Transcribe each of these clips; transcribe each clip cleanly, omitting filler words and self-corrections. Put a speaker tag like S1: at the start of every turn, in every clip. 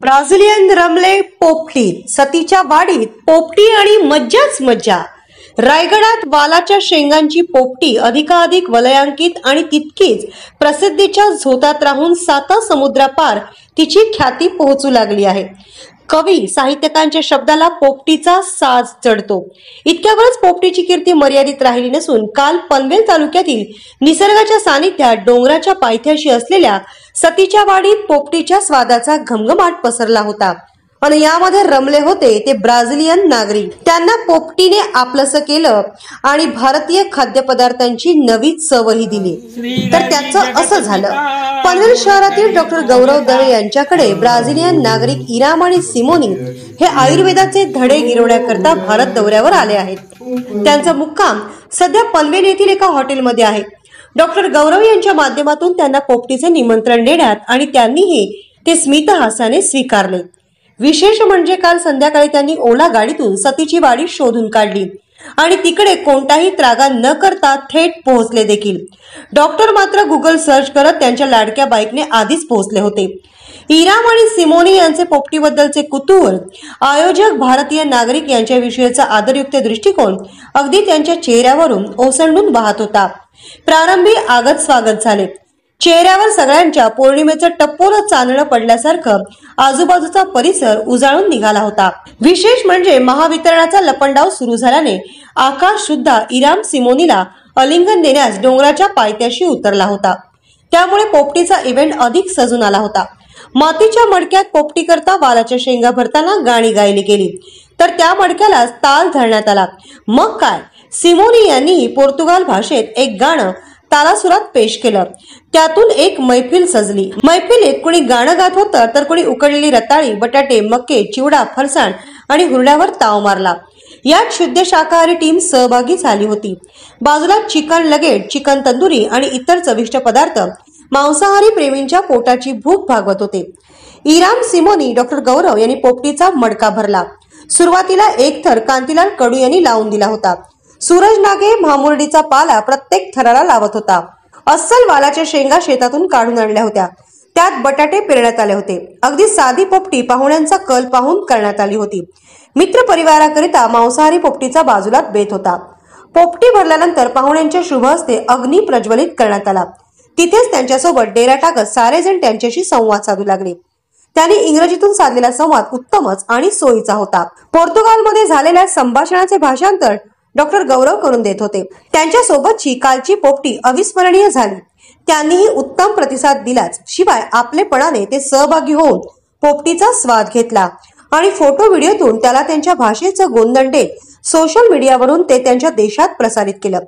S1: Brazilian रमले पोपटीत, सतीच्या वाडीत पोपटी आणि मज्जाच मज्जा। रायगडात वालाच्या शेंगांची पोपटी अधिकाधिक वलयांकित आणि तितकीच प्रसिद्धीच्या झोतात राहून 7 समुद्रापार तिची ख्याती पोहोचू लागली आहे। कवी साहित्यकांच्या शब्दाला पोपटीचा साज चढतो। इतक्यावरच पोपटीची कीर्ती मर्यादित राहिली नसून काल पनवेल तालुक्यातील निसर्गाच्या सानिध्यात डोंगराच्या पायथ्याशी असलेल्या सतीच्या वाडीत पोपटीच्या स्वादाचा घमघमाट पसरला होता आणि यामध्ये रमले होते ते ब्राझिलियन नागरिक। त्यांना पोपटीने आपलंसं केलं आणि भारतीय खाद्यपदार्थांची नवी चवही दिली। तर त्याचं असं झालं, पनवेल शहरातील डॉक्टर गौरव दवे यांच्याकडे ब्राझिलियन नागरिक इराम आणि सिमोनी हे आयुर्वेदाचे धडे गिरवण्याकरता भारत दौऱ्यावर आले आहेत। त्यांचा मुक्काम सध्या पनवेल येथील एका हॉटेलमध्ये आहे। डॉक्टर गौरव यांच्या माध्यमातून त्यांना पोपटीचे निमंत्रण देण्यात आणि त्यांनीही ते स्मितहासाने स्वीकारले। विशेष म्हणजे काल संध्याकाळी त्यांनी ओला गाडीतून सतीची वाडी शोधून काढली आणि तिकडे कोणताही त्रागा न करता थेट पोहोचले देखील। डॉक्टर मात्र गुगल सर्च करत त्यांच्या लाडक्या बाईकने आधीच पोहोचले होते। इराम आणि सिमोनी यांचे पोपटीबद्दलचे कुतूहल, आयोजक भारतीय नागरिक यांच्याविषयीचा आदरयुक्त दृष्टिकोन अगदी त्यांच्या चेहऱ्यावरून ओसंडून वाहत होता। प्रारंभी आगत स्वागत झाले। चेहऱ्यावर सगळ्यांच्या पौर्णिमेचं टप्पोरं चांदणं पडल्यासारखं आजूबाजूचा परिसर उजाळून निघाला होता। विशेष म्हणजे महावितरणाचा लपंडाव सुरू झाल्याने आकाश सुद्धा इराम सिमोनीला आलिंगन देण्यास डोंगराच्या पायथ्याशी उतरला होता। त्यामुळे पोपटीचा इव्हेंट अधिक सजून आला होता। मातीच्या मडक्यात पोपटी करता वालाच्या शेंगा भरताना गाणी गायली गेली, तर त्या मडक्याला ताल धरण्यात आला। मग काय, सिमोनी यांनी पोर्तुगाल भाषेत एक गाणं तालासुरात पेश केलं। त्यातून एक मैफिल सजली। मैफिलीत कोणी गाणं गात होतं तर कोणी उकडलेली रताळी, बटाटे, मके, चिवडा, फरसाण आणि हुरड्यावर ताव मारला। यात शुद्ध शाकाहारी टीम सहभागी झाली होती। बाजूला चिकन लगेट, चिकन तंदुरी आणि इतर चविष्ट पदार्थ मांसाहारी प्रेमींच्या पोटाची भूक भागवत होते। इराम सिमोनी डॉक्टर गौरव यांनी पोपटीचा मडका भरला। सुरुवातीला एक थर कांतीलाल कडू यांनी लावून दिला होता। सूरज नागे भामुर्डीचा पाला प्रत्येक थराला लावत होता। अस्सल वालाच्या शेंगा शेतातून काढून आणल्या होत्या। त्यात बटाटे पेरण्यात आले होते। अगदी साधी पोपटी पाहुण्यांचा कल पाहून करण्यात आली होती। मित्र परिवाराकरिता मांसाहारी पोपटीचा बाजूला बेत होता। पोपटी भरल्यानंतर पाहुण्यांच्या शुभ हस्ते अग्नी प्रज्वलित करण्यात आला। तिथेच त्यांच्यासोबत डेरा टाकत सारेजण त्यांच्याशी संवाद साधू लागले। त्यांनी इंग्रजीतून साधलेला संवाद उत्तमच आणि सोयीचा होता। पोर्तुगालमध्ये झालेल्या संभाषणाचे भाषांतर डॉक्टर गौरव करून देत होते। त्यांच्या सोबतची कालची पोपटी अविस्मरणीय झाली। त्यांनीही उत्तम प्रतिसाद दिलाच, शिवाय आपलेपणाने ते सहभागी होऊन पोपटीचा स्वाद घेतला आणि फोटो व्हिडिओतून त्याला त्यांच्या भाषेचं गोंधण देत सोशल मीडियावरून ते त्यांच्या देशात प्रसारित केलं।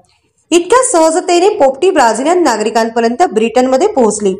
S1: इतक्या सहजतेने पोपटी ब्राझिलियन नागरिकांपर्यंत ब्रिटनमध्ये पोहोचली।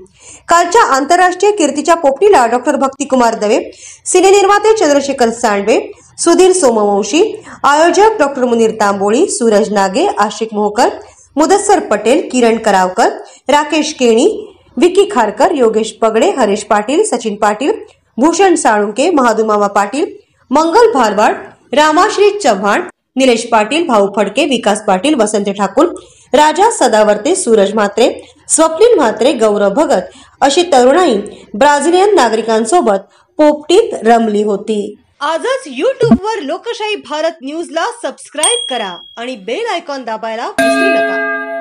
S1: कालच्या आंतरराष्ट्रीय कीर्तीच्या पोपटीला डॉक्टर भक्तिकुमार दवे, सिनेनिर्माते चंद्रशेखर सांडवे, सुधीर सोमवंशी, आयोजक डॉक्टर मुनीर तांबोळी, सूरज नागे, आशिक मोहकर, मुदस्सर पटेल, किरण करावकर, राकेश केणी, विकी खारकर, योगेश पगडे, हरेश पाटील, सचिन पाटील, भूषण साळुंके, महादुमामा पाटील, मंगल भारवाड, रामाश्री चव्हाण, निलेश पाटील, भाऊ फडके, विकास पाटील, वसंत ठाकूर, राजा सदावर्ते, सूरज म्हात्रे, स्वप्नील म्हात्रे, गौरव भगत अशी तरुणाई ब्राझिलियन नागरिकांसोबत पोपटीत रमली होती। आजच YouTube वर लोकशाही भारत न्यूजला सबस्क्राइब करा आणि बेल आयकॉन दाबायला विसरू नका।